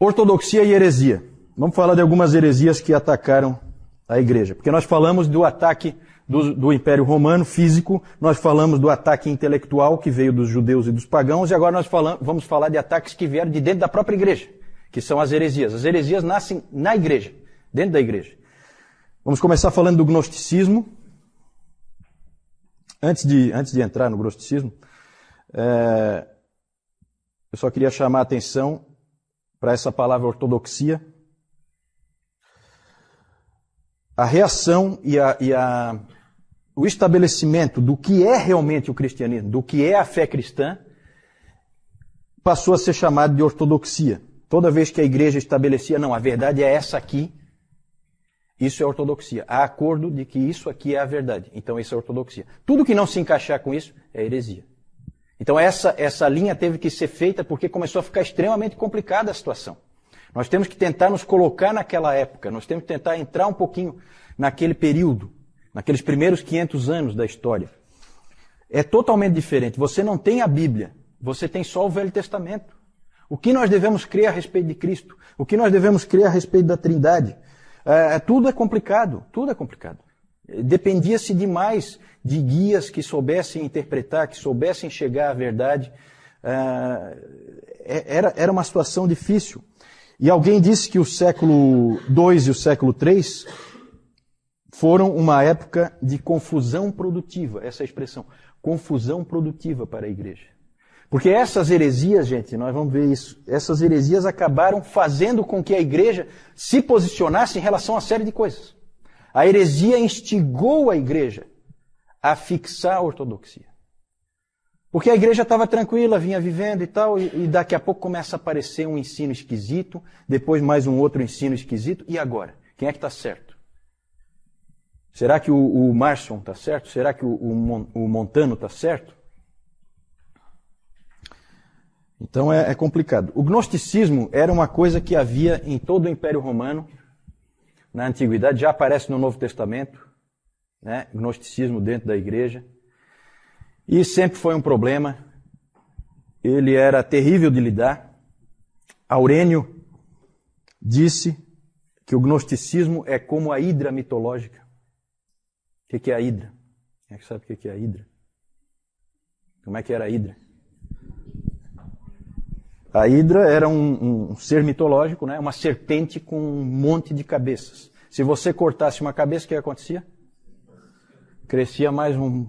Ortodoxia e heresia. Vamos falar de algumas heresias que atacaram a igreja. Porque nós falamos do ataque do Império Romano físico, nós falamos do ataque intelectual que veio dos judeus e dos pagãos, e agora nós vamos falar de ataques que vieram de dentro da própria igreja, que são as heresias. As heresias nascem na igreja, dentro da igreja. Vamos começar falando do gnosticismo. Antes de entrar no gnosticismo, eu só queria chamar a atenção para essa palavra ortodoxia. A reação e o estabelecimento do que é realmente o cristianismo, do que é a fé cristã, passou a ser chamado de ortodoxia. Toda vez que a igreja estabelecia, não, a verdade é essa aqui, isso é ortodoxia. Há acordo de que isso aqui é a verdade. Então isso é ortodoxia. Tudo que não se encaixar com isso é heresia. Então essa linha teve que ser feita porque começou a ficar extremamente complicada a situação. Nós temos que tentar nos colocar naquela época, nós temos que tentar entrar um pouquinho naquele período, naqueles primeiros 500 anos da história. É totalmente diferente. Você não tem a Bíblia, você tem só o Velho Testamento. O que nós devemos crer a respeito de Cristo? O que nós devemos crer a respeito da Trindade? Tudo é complicado, tudo é complicado. Dependia-se demais de guias que soubessem interpretar, que soubessem chegar à verdade. Era uma situação difícil. E alguém disse que o século II e o século III foram uma época de confusão produtiva, essa expressão, confusão produtiva para a igreja. Porque essas heresias, gente, nós vamos ver isso, essas heresias acabaram fazendo com que a igreja se posicionasse em relação a uma série de coisas. A heresia instigou a igreja a fixar a ortodoxia. Porque a igreja estava tranquila, vinha vivendo e tal, e daqui a pouco começa a aparecer um ensino esquisito, depois mais um outro ensino esquisito, e agora? Quem é que está certo? Será que o Marson está certo? Será que o Montano está certo? Então é complicado. O gnosticismo era uma coisa que havia em todo o Império Romano, na Antiguidade, já aparece no Novo Testamento, né? Gnosticismo dentro da igreja. E sempre foi um problema. Ele era terrível de lidar. Aurênio disse que o gnosticismo é como a hidra mitológica. O que é a hidra? Quem é que sabe o que é a hidra? Como é que era a hidra? A hidra era um ser mitológico, né? Uma serpente com um monte de cabeças. Se você cortasse uma cabeça, o que acontecia? Crescia mais um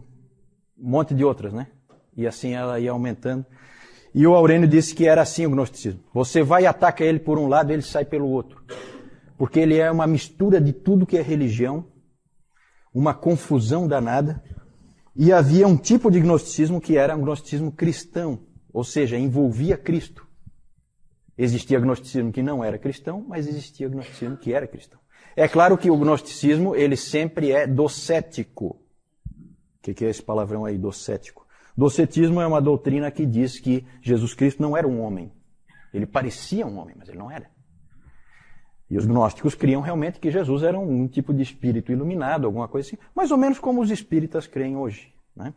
monte de outras, né? E assim ela ia aumentando. E o Aurênio disse que era assim o gnosticismo. Você vai e ataca ele por um lado, ele sai pelo outro. Porque ele é uma mistura de tudo que é religião, uma confusão danada. E havia um tipo de gnosticismo que era um gnosticismo cristão, ou seja, envolvia Cristo. Existia gnosticismo que não era cristão, mas existia gnosticismo que era cristão. É claro que o gnosticismo, ele sempre é docético. O que é esse palavrão aí, docético? Docetismo é uma doutrina que diz que Jesus Cristo não era um homem. Ele parecia um homem, mas ele não era. E os gnósticos criam realmente que Jesus era um tipo de espírito iluminado, alguma coisa assim, mais ou menos como os espíritas creem hoje, né?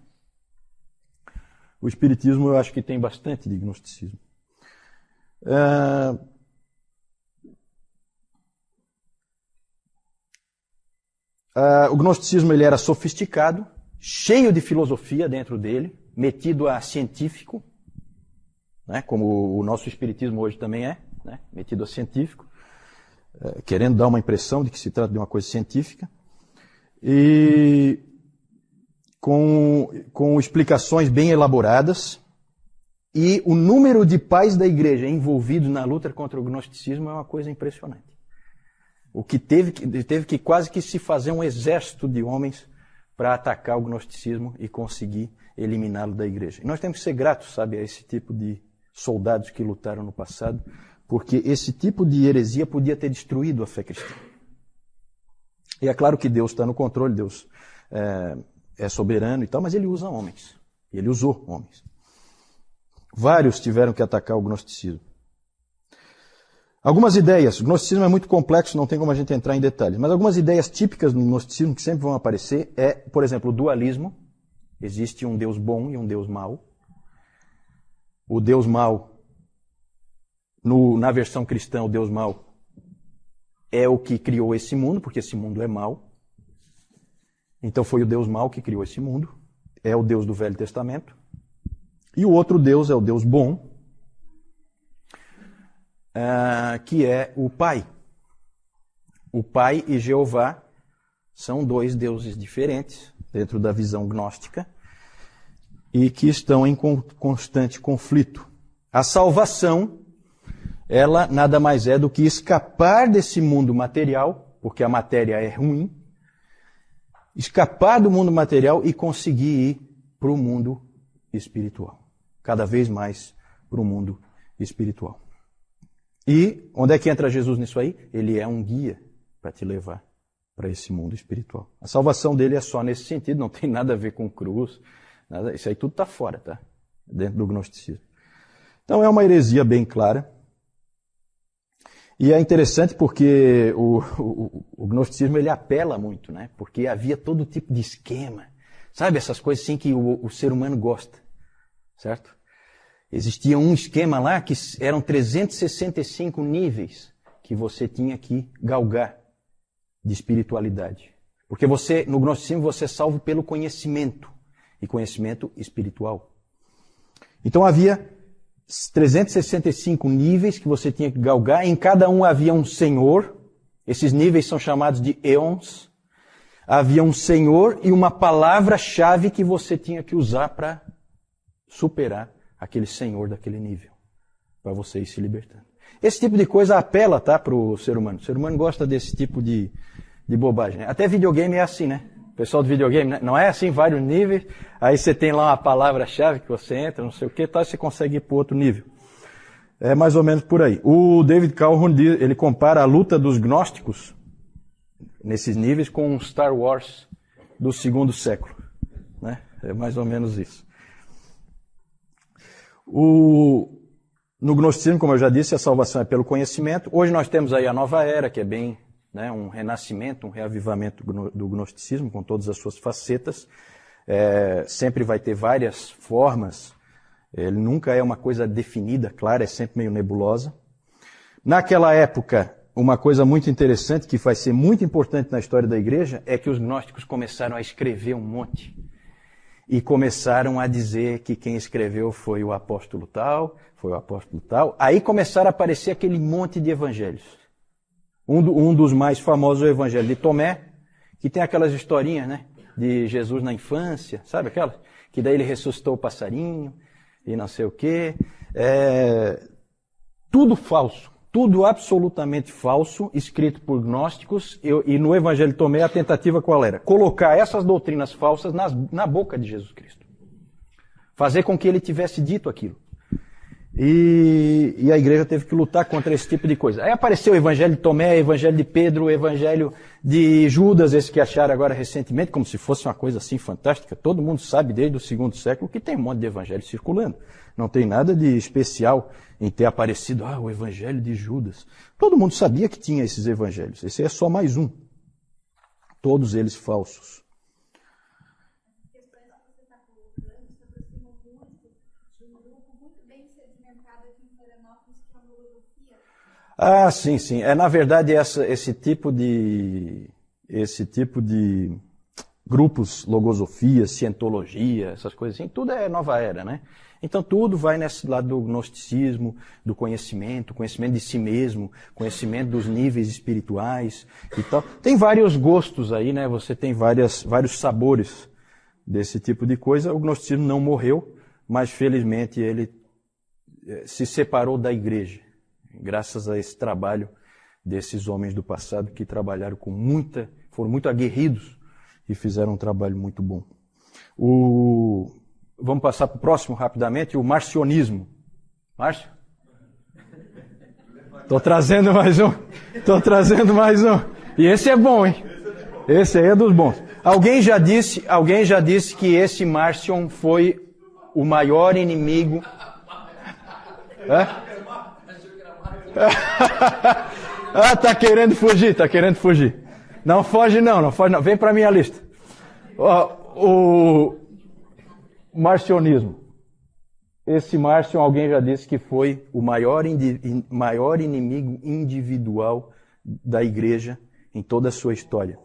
O espiritismo eu acho que tem bastante de gnosticismo. O gnosticismo ele era sofisticado, cheio de filosofia dentro dele, metido a científico, né, como o nosso espiritismo hoje também é, né, metido a científico, querendo dar uma impressão de que se trata de uma coisa científica, e com explicações bem elaboradas. E o número de pais da igreja envolvidos na luta contra o gnosticismo é uma coisa impressionante. O que teve que quase que se fazer um exército de homens para atacar o gnosticismo e conseguir eliminá-lo da igreja. E nós temos que ser gratos, sabe, a esse tipo de soldados que lutaram no passado, porque esse tipo de heresia podia ter destruído a fé cristã. E é claro que Deus está no controle, Deus é soberano e tal, mas ele usa homens. E ele usou homens. Vários tiveram que atacar o gnosticismo. Algumas ideias, o gnosticismo é muito complexo, não tem como a gente entrar em detalhes, mas algumas ideias típicas do gnosticismo que sempre vão aparecer é, por exemplo, o dualismo. Existe um Deus bom e um Deus mau. O Deus mau Na versão cristã, o Deus mau é o que criou esse mundo, porque esse mundo é mau. Então foi o Deus mau que criou esse mundo. É o Deus do Velho Testamento. E o outro Deus é o Deus bom, que é o Pai. O Pai e Jeová são dois deuses diferentes dentro da visão gnóstica e que estão em constante conflito. A salvação, ela nada mais é do que escapar desse mundo material, porque a matéria é ruim, escapar do mundo material e conseguir ir para o mundo espiritual. Cada vez mais para o mundo espiritual. E onde é que entra Jesus nisso aí? Ele é um guia para te levar para esse mundo espiritual. A salvação dele é só nesse sentido, não tem nada a ver com cruz, nada, isso aí tudo está fora, tá? Dentro do gnosticismo. Então é uma heresia bem clara. E é interessante porque o gnosticismo ele apela muito, né? Porque havia todo tipo de esquema. Sabe essas coisas assim que o ser humano gosta, certo? Existia um esquema lá que eram 365 níveis que você tinha que galgar de espiritualidade. Porque no gnosticismo você é salvo pelo conhecimento, e conhecimento espiritual. Então havia 365 níveis que você tinha que galgar, em cada um havia um senhor, esses níveis são chamados de eons, havia um senhor e uma palavra-chave que você tinha que usar para superar aquele senhor daquele nível, para você ir se libertando. Esse tipo de coisa apela, tá, para o ser humano. O ser humano gosta desse tipo de bobagem. Até videogame é assim, né? O pessoal do videogame, né? Não é assim, vários níveis, aí você tem lá uma palavra-chave que você entra, não sei o que, tal, e você consegue ir para outro nível. É mais ou menos por aí. O David Calhoun, ele compara a luta dos gnósticos nesses níveis com Star Wars do 2º século, né? É mais ou menos isso. No gnosticismo, como eu já disse, a salvação é pelo conhecimento. Hoje nós temos aí a nova era, que é bem, né, um renascimento, um reavivamento do gnosticismo, com todas as suas facetas. Sempre vai ter várias formas. Ele nunca é uma coisa definida, clara, é sempre meio nebulosa. Naquela época, uma coisa muito interessante, que vai ser muito importante na história da igreja, é que os gnósticos começaram a escrever um monte. E começaram a dizer que quem escreveu foi o apóstolo tal, foi o apóstolo tal. Aí começaram a aparecer aquele monte de evangelhos. Um dos mais famosos é o evangelho de Tomé, que tem aquelas historinhas, né, de Jesus na infância, sabe aquelas? Que daí ele ressuscitou o passarinho e não sei o quê. Tudo falso, tudo absolutamente falso, escrito por gnósticos. E no evangelho de Tomé a tentativa qual era? Colocar essas doutrinas falsas na boca de Jesus Cristo. Fazer com que ele tivesse dito aquilo. E a igreja teve que lutar contra esse tipo de coisa. Aí apareceu o evangelho de Tomé, o evangelho de Pedro, o evangelho de Judas, esse que acharam agora recentemente, como se fosse uma coisa assim fantástica. Todo mundo sabe desde o 2º século que tem um monte de evangelho circulando. Não tem nada de especial em ter aparecido, o evangelho de Judas. Todo mundo sabia que tinha esses evangelhos. Esse é só mais um. Todos eles falsos. Sim, sim. Na verdade, esse tipo de grupos, logosofia, cientologia, essas coisas assim, tudo é nova era, né? Então tudo vai nesse lado do gnosticismo, do conhecimento de si mesmo, conhecimento dos níveis espirituais e tal. Tem vários gostos aí, né? Você tem vários sabores desse tipo de coisa. O gnosticismo não morreu, mas felizmente ele se separou da igreja. Graças a esse trabalho desses homens do passado que trabalharam foram muito aguerridos e fizeram um trabalho muito bom. Vamos passar para o próximo rapidamente, o marcionismo. Márcio? Estou trazendo mais um. E esse é bom, hein? Esse aí é dos bons. Alguém já disse que esse Marcion foi o maior inimigo... tá querendo fugir. Não foge não. Vem para minha lista. O marcionismo. esse Marcion, alguém já disse que foi o maior inimigo individual da igreja em toda a sua história.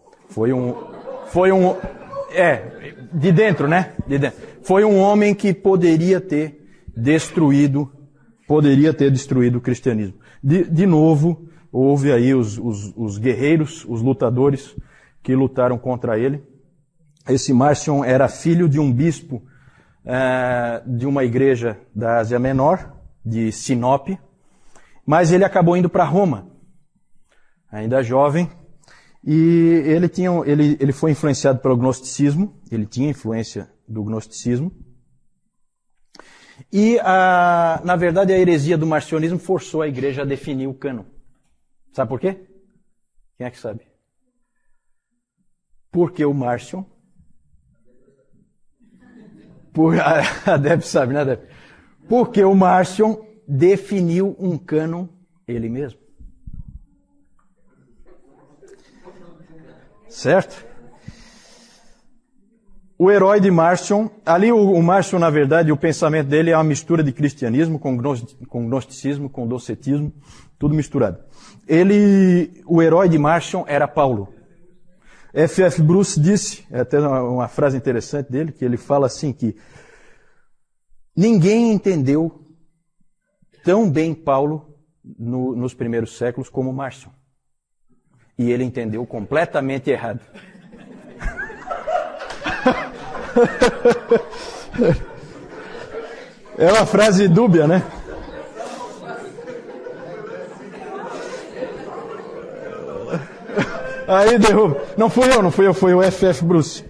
De dentro, né? De dentro. Foi um homem que poderia ter destruído o cristianismo. De novo, houve aí os guerreiros, os lutadores que lutaram contra ele. Esse Marcion era filho de um bispo de uma igreja da Ásia Menor, de Sinop, mas ele acabou indo para Roma, ainda jovem, e ele foi influenciado pelo gnosticismo, ele tinha influência do gnosticismo, e na verdade a heresia do marcionismo forçou a igreja a definir o cânon. Sabe por quê? Quem é que sabe? Porque o Marcion... A Deb sabe, né, Deb? Porque o Marcion definiu um cânon ele mesmo. Certo? O herói de Marcion, ali o Marcion, na verdade, o pensamento dele é uma mistura de cristianismo com gnosticismo, com docetismo, tudo misturado. O herói de Marcion era Paulo. F.F. Bruce disse, é até uma frase interessante dele, que ele fala assim que ninguém entendeu tão bem Paulo nos primeiros séculos como Marcion. E ele entendeu completamente errado. É uma frase dúbia, né? Aí derruba. Não fui eu, foi o F.F. Bruce.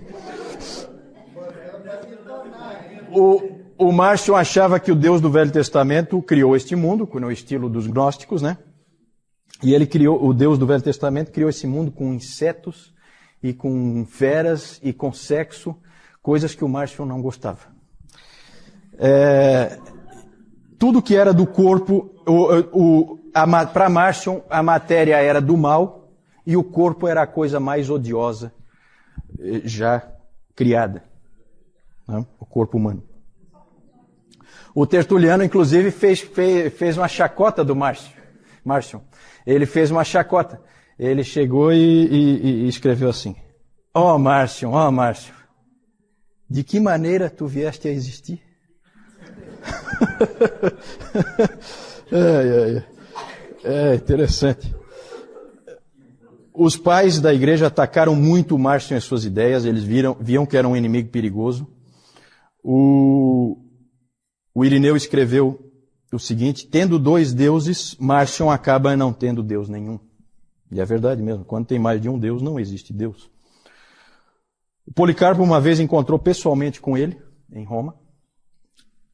O Marcion achava que o Deus do Velho Testamento criou este mundo, no estilo dos gnósticos, né? E o Deus do Velho Testamento criou esse mundo com insetos e com feras e com sexo, coisas que o Marcion não gostava. Tudo que era do corpo, para Marcion, a matéria era do mal, e o corpo era a coisa mais odiosa já criada, né? O corpo humano. O Tertuliano, inclusive, fez uma chacota do Marcion. Ele fez uma chacota. Ele chegou e escreveu assim: Ó Marcion, de que maneira tu vieste a existir? É interessante. Os pais da igreja atacaram muito o Marcion e suas ideias, eles viam que era um inimigo perigoso. O Irineu escreveu o seguinte: tendo dois deuses, Marcion acaba não tendo Deus nenhum. E é verdade mesmo, quando tem mais de um Deus, não existe Deus. O Policarpo uma vez encontrou pessoalmente com ele, em Roma,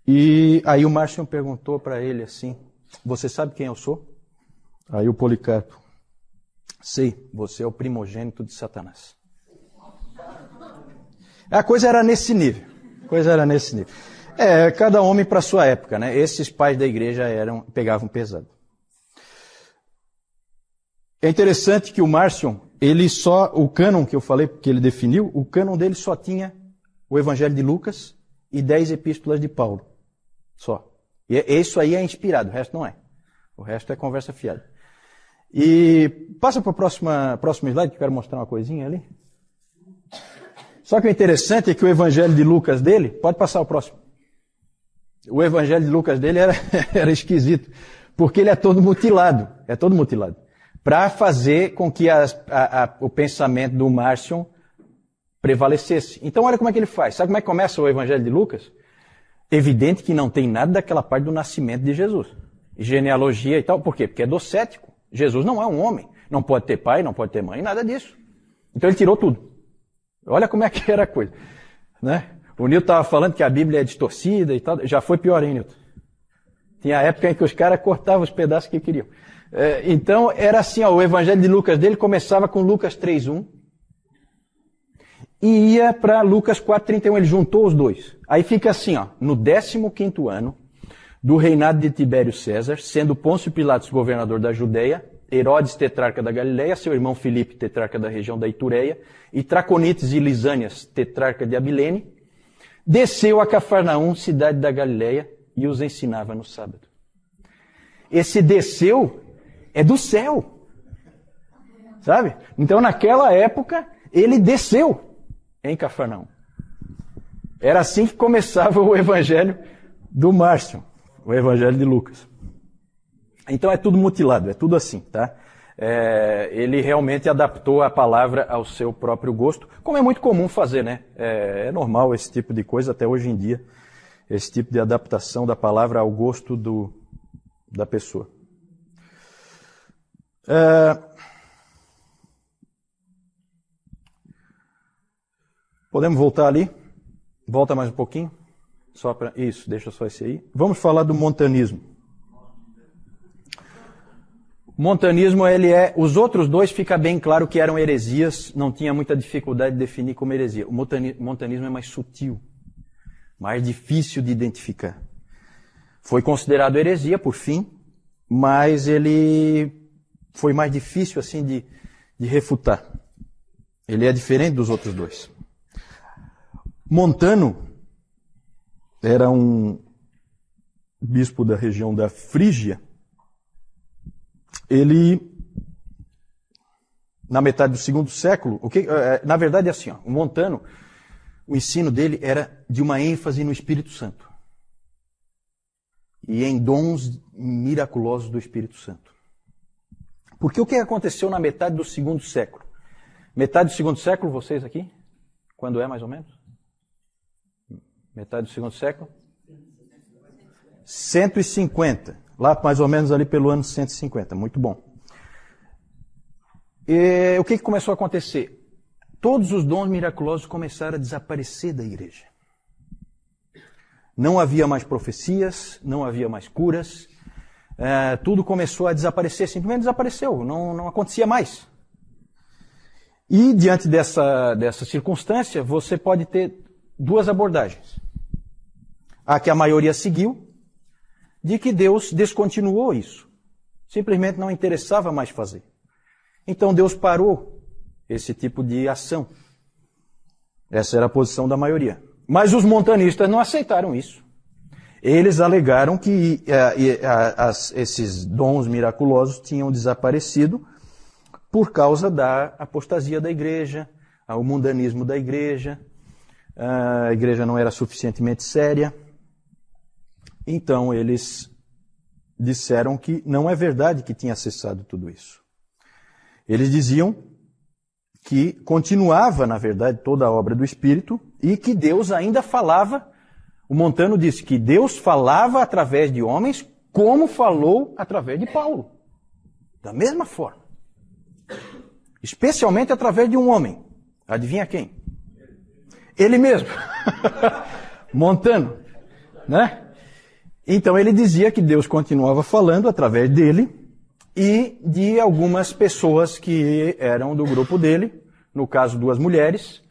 e aí o Marcion perguntou para ele assim: você sabe quem eu sou? Aí o Policarpo: sei, você é o primogênito de Satanás. A coisa era nesse nível. Cada homem para sua época, né? Esses pais da igreja pegavam pesado. É interessante que o Marcion, o cânon que eu falei, que ele definiu, o cânon dele só tinha o Evangelho de Lucas e 10 epístolas de Paulo. Só. E isso aí é inspirado, o resto não é. O resto é conversa fiada. E passa para o próximo slide, que eu quero mostrar uma coisinha ali. Só que o interessante é que o Evangelho de Lucas dele, pode passar o próximo. O Evangelho de Lucas dele era esquisito, porque ele é todo mutilado. Para fazer com que o pensamento do Marcion prevalecesse. Então olha como é que ele faz. Sabe como é que começa o Evangelho de Lucas? Evidente que não tem nada daquela parte do nascimento de Jesus. Genealogia e tal. Por quê? Porque é docético. Jesus não é um homem. Não pode ter pai, não pode ter mãe, nada disso. Então ele tirou tudo. Olha como é que era a coisa. Né? O Nilton estava falando que a Bíblia é distorcida e tal. Já foi pior, hein, Nilton? Tinha época em que os caras cortavam os pedaços que queriam. Então era assim, o Evangelho de Lucas dele começava com Lucas 3:1 e ia para Lucas 4:31. Ele juntou os dois. Aí fica assim, no 15º ano do reinado de Tibério César, sendo Pôncio Pilatos governador da Judeia, Herodes tetrarca da Galileia, seu irmão Filipe tetrarca da região da Itureia, e Traconites e Lisânias tetrarca de Abilene, desceu a Cafarnaum, cidade da Galileia, e os ensinava no sábado. Esse desceu é do céu. Sabe? Então, naquela época, ele desceu em Cafarnaum. Era assim que começava o evangelho do Márcio, o evangelho de Lucas. Então, é tudo mutilado, é tudo assim, tá? Ele realmente adaptou a palavra ao seu próprio gosto, como é muito comum fazer, né? É normal esse tipo de coisa até hoje em dia, esse tipo de adaptação da palavra ao gosto da pessoa. Podemos voltar ali? Volta mais um pouquinho? Isso, deixa só esse aí. Vamos falar do montanismo. O montanismo, os outros dois fica bem claro que eram heresias, não tinha muita dificuldade de definir como heresia. O montanismo é mais sutil, mais difícil de identificar. Foi considerado heresia, por fim, mas ele foi mais difícil assim de refutar. Ele é diferente dos outros dois. Montano era um bispo da região da Frígia. Ele, na metade do segundo século, na verdade é assim, ó, o Montano, o ensino dele era de uma ênfase no Espírito Santo e em dons miraculosos do Espírito Santo. Porque o que aconteceu na metade do segundo século? Metade do segundo século, vocês aqui? Quando é mais ou menos? Metade do segundo século? 150. Lá mais ou menos ali pelo ano 150. Muito bom. E o que começou a acontecer? Todos os dons miraculosos começaram a desaparecer da igreja. Não havia mais profecias, não havia mais curas. Tudo começou a desaparecer, simplesmente desapareceu, não acontecia mais. E diante dessa circunstância, você pode ter duas abordagens. A que a maioria seguiu, de que Deus descontinuou isso. Simplesmente não interessava mais fazer. Então Deus parou esse tipo de ação. Essa era a posição da maioria. Mas os montanistas não aceitaram isso. Eles alegaram que esses dons miraculosos tinham desaparecido por causa da apostasia da igreja, o mundanismo da igreja. A igreja não era suficientemente séria. Então eles disseram que não é verdade que tinha cessado tudo isso. Eles diziam que continuava, na verdade, toda a obra do Espírito e que Deus ainda falava. O Montano disse que Deus falava através de homens como falou através de Paulo. Da mesma forma. Especialmente através de um homem. Adivinha quem? Ele mesmo. Montano. Né? Então ele dizia que Deus continuava falando através dele e de algumas pessoas que eram do grupo dele, no caso duas mulheres,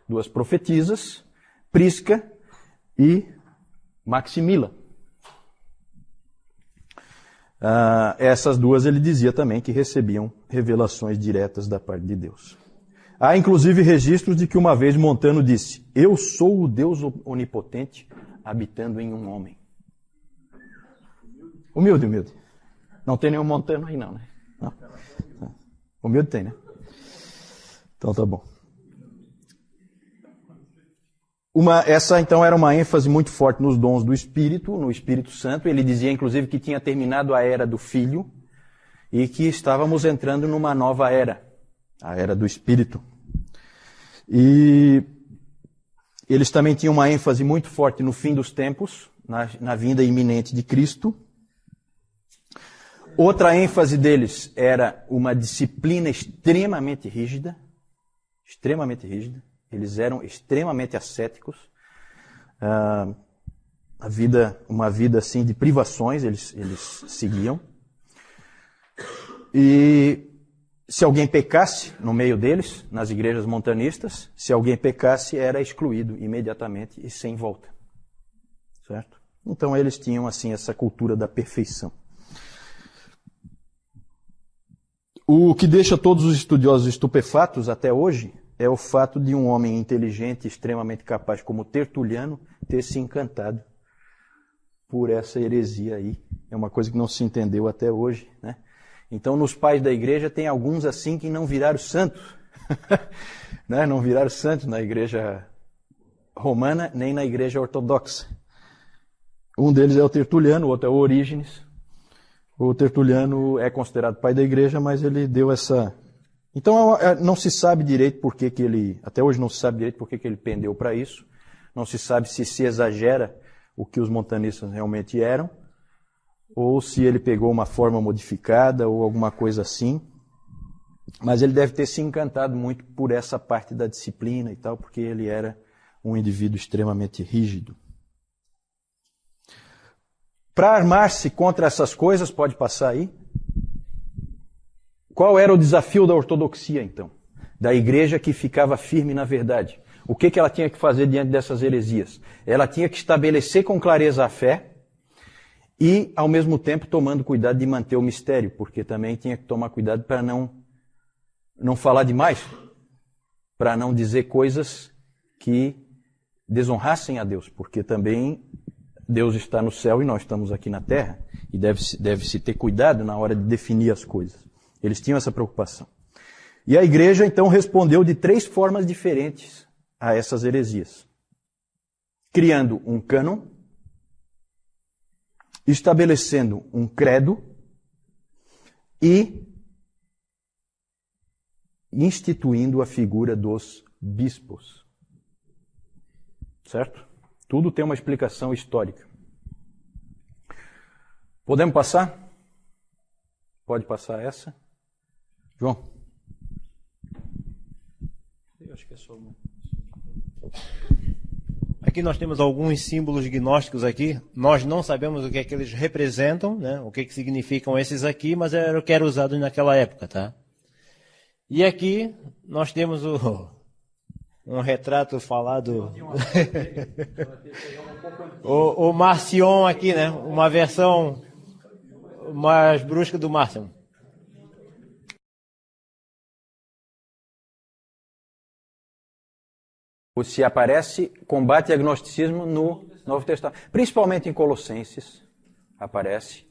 duas profetisas, Prisca e Maximila. Essas duas ele dizia também que recebiam revelações diretas da parte de Deus. Há inclusive registros de que uma vez Montano disse: "Eu sou o Deus onipotente habitando em um homem." Humilde, humilde. Não tem nenhum Montano aí não, né? Não. Humilde tem, né? Então tá bom. Essa então era uma ênfase muito forte nos dons do Espírito, no Espírito Santo. Ele dizia inclusive que tinha terminado a era do Filho e que estávamos entrando numa nova era, a era do Espírito. E eles também tinham uma ênfase muito forte no fim dos tempos, na vinda iminente de Cristo. Outra ênfase deles era uma disciplina extremamente rígida. Extremamente rígida. Eles eram extremamente ascéticos. Uma vida assim de privações eles seguiam. E se alguém pecasse no meio deles, nas igrejas montanistas, se alguém pecasse era excluído imediatamente e sem volta. Certo? Então eles tinham assim essa cultura da perfeição. O que deixa todos os estudiosos estupefatos até hoje é o fato de um homem inteligente, extremamente capaz como Tertuliano, ter se encantado por essa heresia aí. É uma coisa que não se entendeu até hoje, né? Então, nos pais da igreja tem alguns assim que não viraram santos. Né? Não viraram santos na igreja romana, nem na igreja ortodoxa. Um deles é o Tertuliano, o outro é o Orígenes. O Tertuliano é considerado pai da igreja, mas ele deu essa... Então, não se sabe direito por que ele... Até hoje não se sabe direito por que ele pendeu para isso. Não se sabe se exagera o que os montanistas realmente eram, ou se ele pegou uma forma modificada ou alguma coisa assim. Mas ele deve ter se encantado muito por essa parte da disciplina e tal, porque ele era um indivíduo extremamente rígido. Para armar-se contra essas coisas, pode passar aí. Qual era o desafio da ortodoxia, então? Da igreja que ficava firme na verdade. O que ela tinha que fazer diante dessas heresias? Ela tinha que estabelecer com clareza a fé, e, ao mesmo tempo, tomando cuidado de manter o mistério, porque também tinha que tomar cuidado para não falar demais, para não dizer coisas que desonrassem a Deus, porque também Deus está no céu e nós estamos aqui na terra, e deve-se ter cuidado na hora de definir as coisas. Eles tinham essa preocupação. E a igreja, então, respondeu de 3 formas diferentes a essas heresias. Criando um cânon, estabelecendo um credo e instituindo a figura dos bispos. Certo? Tudo tem uma explicação histórica. Podemos passar? Pode passar essa? João? Eu acho que é só uma. Aqui nós temos alguns símbolos gnósticos aqui. Nós não sabemos o que é que eles representam, né? O que é que significam esses aqui, mas era o que era usado naquela época, tá? E aqui nós temos um retrato falado... o Marcion aqui, né? Uma versão mais brusca do Marcion. Se aparece combate agnosticismo no Novo Testamento. Principalmente em Colossenses aparece.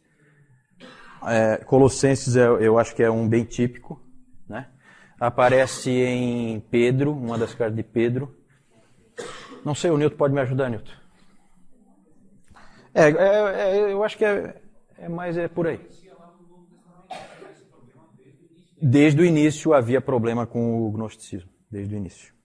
Colossenses eu acho que é um bem típico, né? Aparece em Pedro, uma das cartas de Pedro. Não sei, o Nilton pode me ajudar, Nilton? Eu acho que mais por aí. Desde o início havia problema com o gnosticismo, desde o início.